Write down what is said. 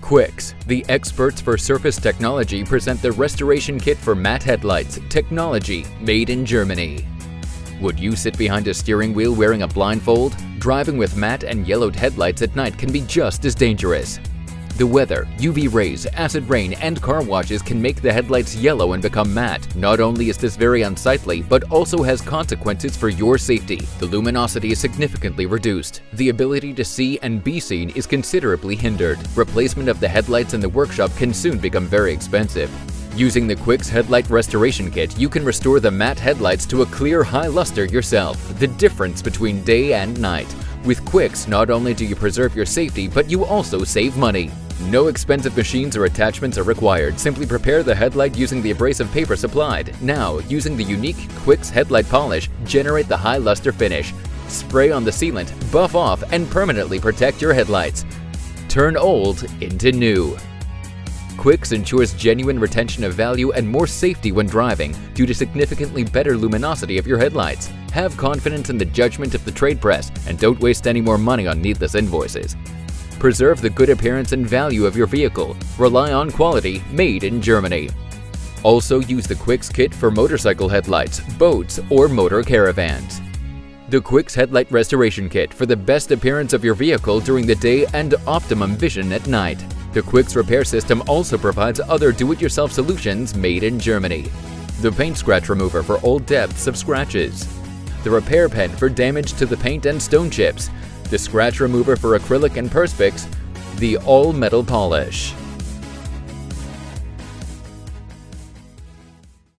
Quixx, the experts for surface technology, present the restoration kit for matte headlights, technology made in Germany. Would you sit behind a steering wheel wearing a blindfold? Driving with matte and yellowed headlights at night can be just as dangerous. The weather, UV rays, acid rain, and car washes can make the headlights yellow and become matte. Not only is this very unsightly, but also has consequences for your safety. The luminosity is significantly reduced. The ability to see and be seen is considerably hindered. Replacement of the headlights in the workshop can soon become very expensive. Using the Quixx Headlight Restoration Kit, you can restore the matte headlights to a clear high luster yourself. The difference between day and night. With Quixx, not only do you preserve your safety, but you also save money. No expensive machines or attachments are required. Simply prepare the headlight using the abrasive paper supplied. Now, using the unique Quixx headlight polish, generate the high luster finish. Spray on the sealant, buff off, and permanently protect your headlights. Turn old into new. Quixx ensures genuine retention of value and more safety when driving due to significantly better luminosity of your headlights. Have confidence in the judgment of the trade press and don't waste any more money on needless invoices. Preserve the good appearance and value of your vehicle. Rely on quality made in Germany. Also use the Quixx kit for motorcycle headlights, boats, or motor caravans. The Quixx Headlight Restoration Kit for the best appearance of your vehicle during the day and optimum vision at night. The Quixx repair system also provides other do-it-yourself solutions made in Germany. The paint scratch remover for all depths of scratches. The repair pen for damage to the paint and stone chips. The scratch remover for acrylic and perspex. The all-metal polish.